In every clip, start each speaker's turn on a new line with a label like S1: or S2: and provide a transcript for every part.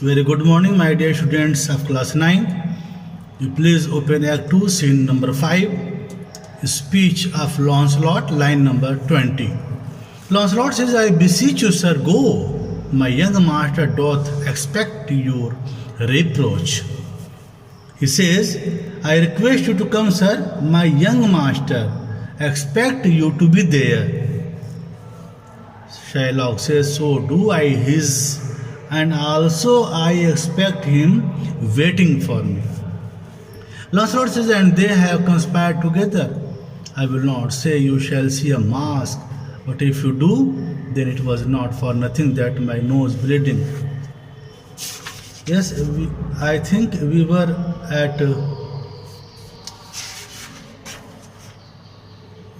S1: Very good morning, my dear students of class 9. You please open Act 2, scene number 5, speech of Launcelot, line number 20. Launcelot says, I beseech you, sir, go. My young master doth expect your reproach. He says, I request you to come, sir. My young master expect you to be there. Shylock says, so do I his, and also I expect him waiting for me. Lancelot says, and they have conspired together. I will not say you shall see a mask, but if you do, then it was not for nothing that my nose bleeding. Yes, I think we were at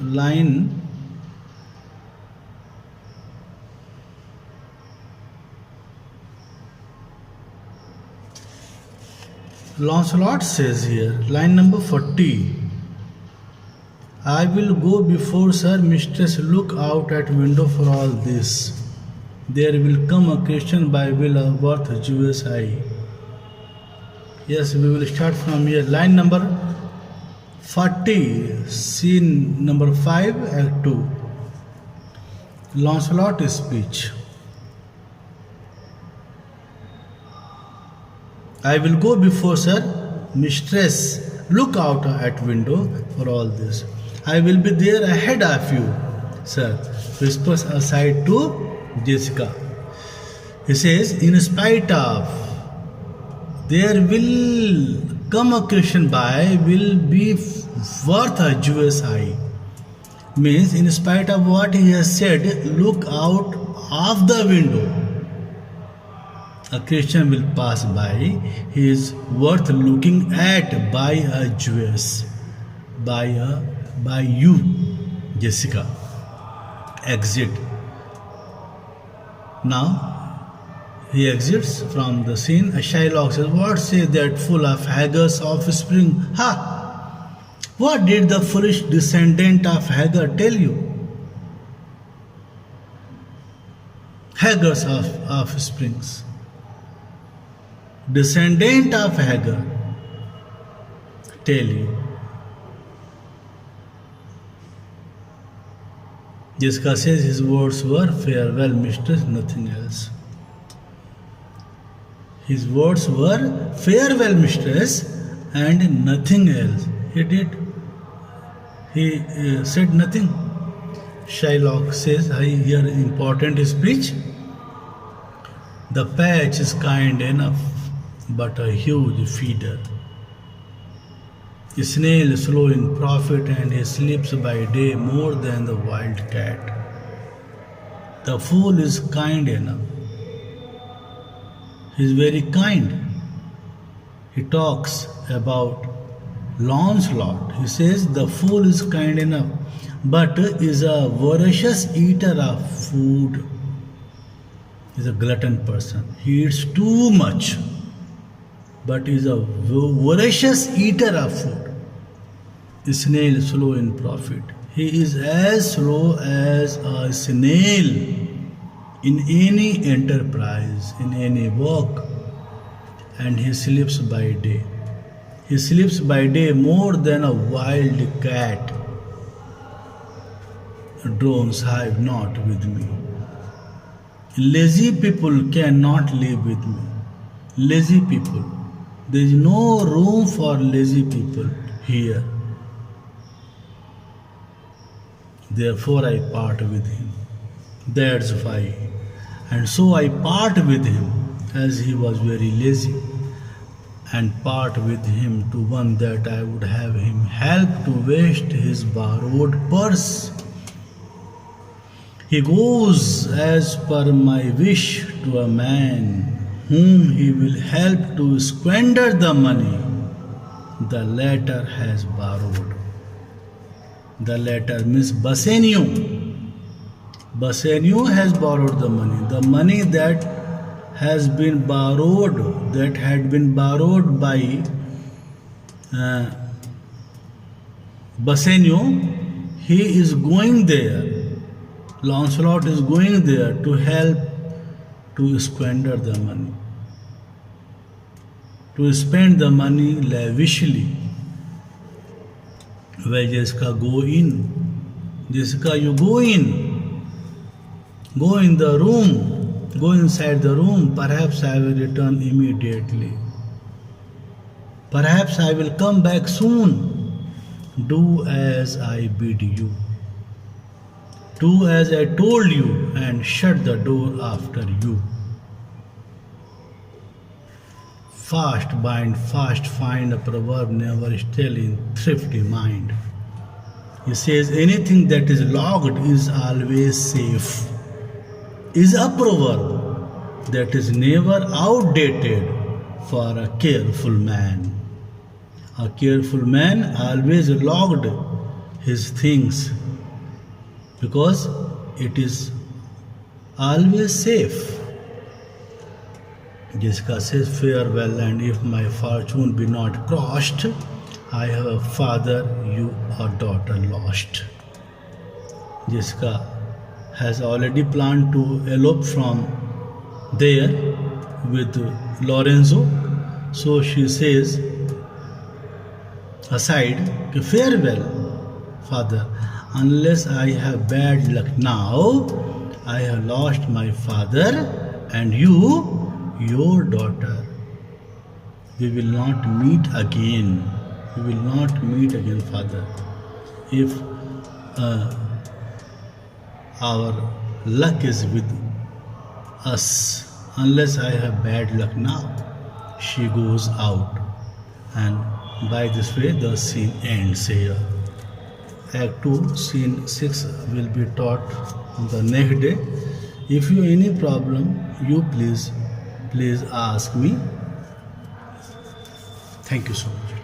S1: line Lancelot says here, line number 40. I will go before Sir Mistress, look out at window for all this. There will come a question by will worth Jewish eye. Yes, we will start from here. Line number 40, scene number 5, Act 2. Lancelot speech. I will go before Sir Mistress, look out at window for all this. I will be there ahead of you, sir, whispers aside to Jessica. He says, in spite of, there will come a question by, will be worth a Jewish eye. Means, in spite of what he has said, look out of the window. A Christian will pass by, he is worth looking at by a Jewess, by you, Jessica. Exit. Now, he exits from the scene. Shylock says, what say that fool of Hagar's offspring? Ha! What did the foolish descendant of Hagar tell you? Hagar's offsprings. Descendant of Hagar, tell you. Jessica says his words were farewell, mistress, nothing else. His words were farewell, mistress, and nothing else. He said nothing. Shylock says, I hear important speech. The patch is kind enough, but a huge feeder. A snail slow in profit, and he sleeps by day more than the wild cat. The fool is kind enough. He is very kind. He talks about Launcelot. He says the fool is kind enough, but is a voracious eater of food. He is a glutton person. He eats too much, but is a voracious eater of food. A snail slow in profit. He is as slow as a snail in any enterprise, in any work, and he sleeps by day. He sleeps by day more than a wild cat. Drones hive not with me. Lazy people cannot live with me. Lazy people. There is no room for lazy people here. Therefore I part with him. That's why. And so I part with him, as he was very lazy, and part with him to one that I would have him help to waste his borrowed purse. He goes as per my wish to a man whom he will help to squander the money the latter has borrowed. The latter means Bassanio. Bassanio has borrowed the money that has been borrowed, that had been borrowed by Bassanio. He is going there. Lancelot is going there to help to squander the money. to spend the money lavishly. Where Jessica go in. Jessica, you go in. Go in the room. Go inside the room. Perhaps I will return immediately. Perhaps I will come back soon. Do as I bid you. Do as I told you and shut the door after you. Fast bind, fast find, a proverb never still in thrifty mind. He says anything that is locked is always safe. Is a proverb that is never outdated for a careful man. A careful man always locked his things because it is always safe. Jessica says, farewell, and if my fortune be not crossed, I have a father, you a daughter lost. Jessica has already planned to elope from there with Lorenzo. So she says, aside, farewell, father, unless I have bad luck now, I have lost my father and you, your daughter. We will not meet again. We will not meet again, father. If our luck is with us, unless I have bad luck now, she goes out. And by this way, the scene ends here. Act 2, scene 6 will be taught the next day. If you any problem, you please ask me. Thank you so much.